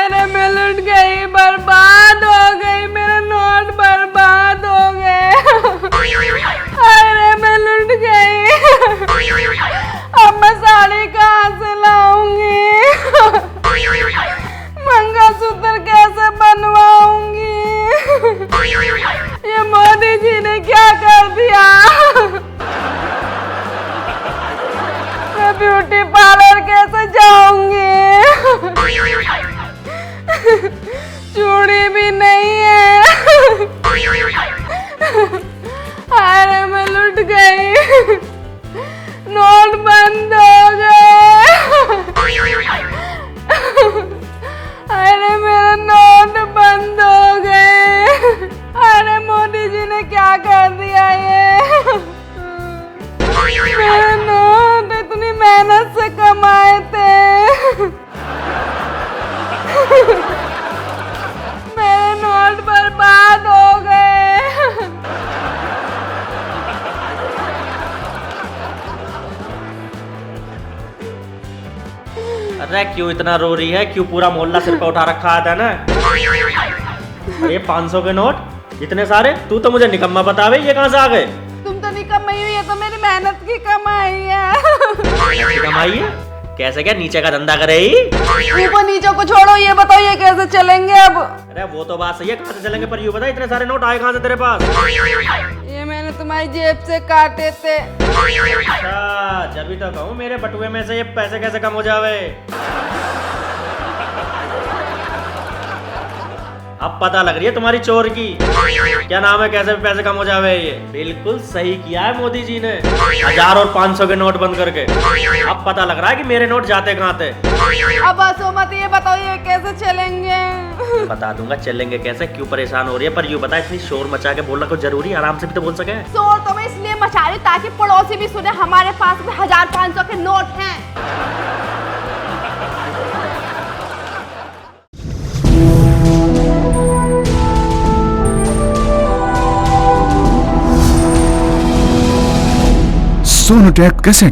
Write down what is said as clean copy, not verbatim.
अरे मैं लुट गई, बर्बाद हो गई, मेरे नोट बर्बाद हो गए। अरे मैं लुट गई, अब मैं साड़ी कहाँ से लाऊंगी? मंगलसूत्र कैसे बनवाऊंगी? ये मोदी जी ने क्या कर दिया? मैं ब्यूटी पार्लर कैसे जाऊंगी? चूड़ी भी नहीं है। अरे मैं लुट गई, नोट बंद हो गए। अरे मेरे नोट बंद हो गए। अरे मोदी जी ने क्या कर दिया ये? मेरे नोट इतनी मेहनत से कमाए थे। मेरे नोट बर्बाद हो गए। अरे क्यों इतना रो रही है? क्यों पूरा मोहल्ला सिर पे उठा रखा था ना? अरे 500 के नोट इतने सारे? तू तो मुझे निकम्मा बतावे, ये कहाँ से आ गए? तुम तो निकम्मी हुई है, तो मेरी मेहनत की कमाई है। कमाई है? कैसे? क्या नीचे का धंधा करे ही? ऊपर नीचे को छोड़ो, ये बताओ ये कैसे चलेंगे अब? अरे वो तो बात सही है, कहाँ से चलेंगे, पर यूँ बता इतने सारे नोट आए कहाँ से तेरे पास? ये मैंने तुम्हारी जेब से काटे थे। अच्छा, जब तो कहूँ मेरे बटुए में से ये पैसे कैसे कम हो जावे। अब पता लग रही है तुम्हारी चोर की। क्या नाम है, कैसे पैसे कम हो जावे ये? बिल्कुल सही किया है मोदी जी ने, 1000 और 500 के नोट बंद करके। अब पता लग रहा है कि मेरे नोट जाते कहाँ थे। अब बसो मत, ये बताओ ये कैसे चलेंगे? बता दूंगा चलेंगे कैसे, क्यों परेशान हो रही है? पर यूँ बता, इतनी शोर मचा के बोलना कुछ जरूरी, आराम से भी तो बोल सके। शोर तो मैं इसलिए मचा रही हूँ ताकि पड़ोसी भी सुने हमारे पास में 1000-500 के नोट हैं। सोनोटेक कैसेट।